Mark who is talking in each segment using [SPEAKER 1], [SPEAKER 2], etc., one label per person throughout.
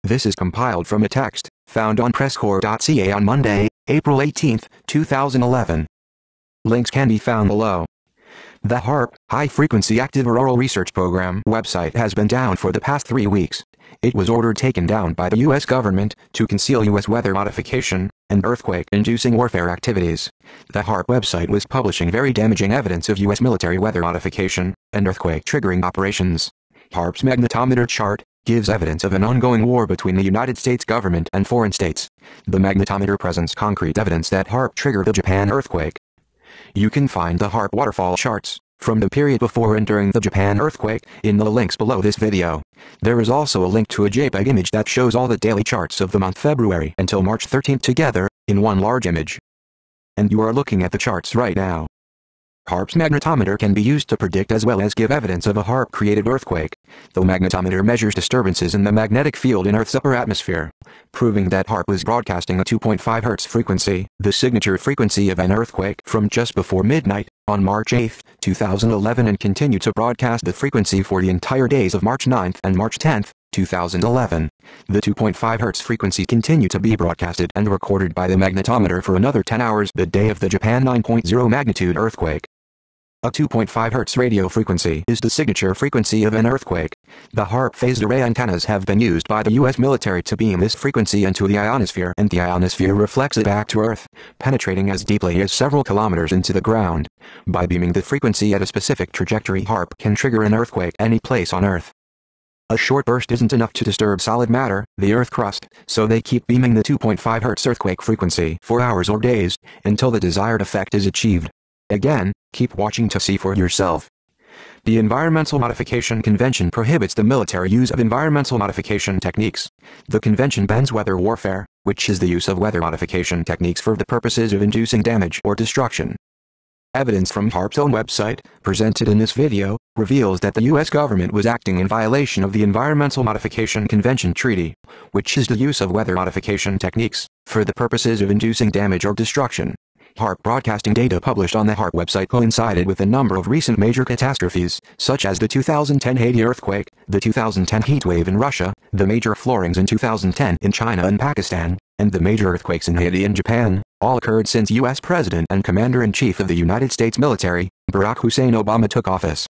[SPEAKER 1] This is compiled from a text found on presscorps.ca on Monday, April 18, 2011. Links can be found below. The HAARP, High Frequency Active Auroral Research Program website has been down for the past 3 weeks. It was ordered taken down by the U.S. government to conceal U.S. weather modification and earthquake-inducing warfare activities. The HAARP website was publishing very damaging evidence of U.S. military weather modification and earthquake-triggering operations. HAARP's magnetometer chart gives evidence of an ongoing war between the United States government and foreign states. The magnetometer presents concrete evidence that HAARP triggered the Japan earthquake. You can find the HAARP waterfall charts from the period before and during the Japan earthquake in the links below this video. There is also a link to a JPEG image that shows all the daily charts of the month February until March 13 together in one large image. And you are looking at the charts right now. HAARP's magnetometer can be used to predict as well as give evidence of a HAARP-created earthquake. The magnetometer measures disturbances in the magnetic field in Earth's upper atmosphere, proving that HAARP was broadcasting a 2.5 Hz frequency, the signature frequency of an earthquake, from just before midnight on March 8, 2011 and continued to broadcast the frequency for the entire days of March 9 and March 10, 2011. The 2.5 Hz frequency continued to be broadcasted and recorded by the magnetometer for another 10 hours the day of the Japan 9.0 magnitude earthquake. A 2.5 Hz radio frequency is the signature frequency of an earthquake. The HAARP phased array antennas have been used by the U.S. military to beam this frequency into the ionosphere, and the ionosphere reflects it back to Earth, penetrating as deeply as several kilometers into the ground. By beaming the frequency at a specific trajectory, HAARP can trigger an earthquake any place on Earth. A short burst isn't enough to disturb solid matter, the Earth crust, so they keep beaming the 2.5 Hz earthquake frequency for hours or days, until the desired effect is achieved. Again, keep watching to see for yourself. The Environmental Modification Convention prohibits the military use of environmental modification techniques. The convention bans weather warfare, which is the use of weather modification techniques for the purposes of inducing damage or destruction. Evidence from HAARP's own website, presented in this video, reveals that the U.S. government was acting in violation of the Environmental Modification Convention Treaty, which is the use of weather modification techniques for the purposes of inducing damage or destruction. HAARP broadcasting data published on the HAARP website coincided with a number of recent major catastrophes, such as the 2010 Haiti earthquake, the 2010 heatwave in Russia, the major floorings in 2010 in China and Pakistan, and the major earthquakes in Haiti and Japan, all occurred since U.S. President and Commander-in-Chief of the United States military, Barack Hussein Obama, took office.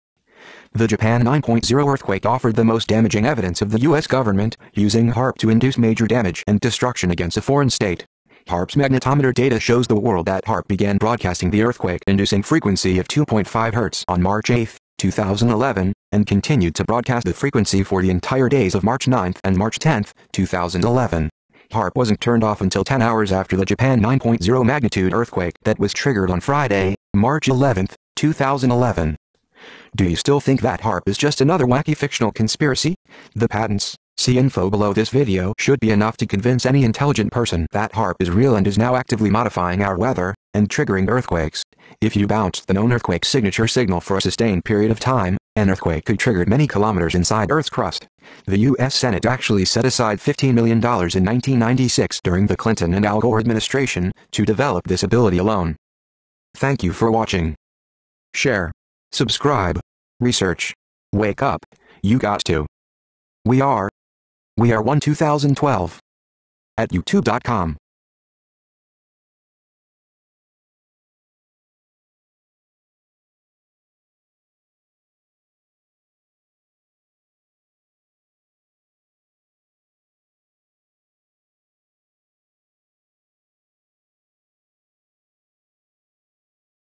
[SPEAKER 1] The Japan 9.0 earthquake offered the most damaging evidence of the U.S. government using HAARP to induce major damage and destruction against a foreign state. HAARP's magnetometer data shows the world that HAARP began broadcasting the earthquake-inducing frequency of 2.5 Hz on March 8, 2011, and continued to broadcast the frequency for the entire days of March 9 and March 10, 2011. HAARP wasn't turned off until 10 hours after the Japan 9.0 magnitude earthquake that was triggered on Friday, March 11, 2011. Do you still think that HAARP is just another wacky fictional conspiracy? The patents, see info below this video, should be enough to convince any intelligent person that HAARP is real and is now actively modifying our weather and triggering earthquakes. If you bounced the known earthquake signature signal for a sustained period of time, an earthquake could trigger many kilometers inside Earth's crust. The U.S. Senate actually set aside $15 million in 1996 during the Clinton and Al Gore administration to develop this ability alone. Thank you for watching. Share. Subscribe. Research. Wake up. You got to. We are 1 2012 at youtube.com.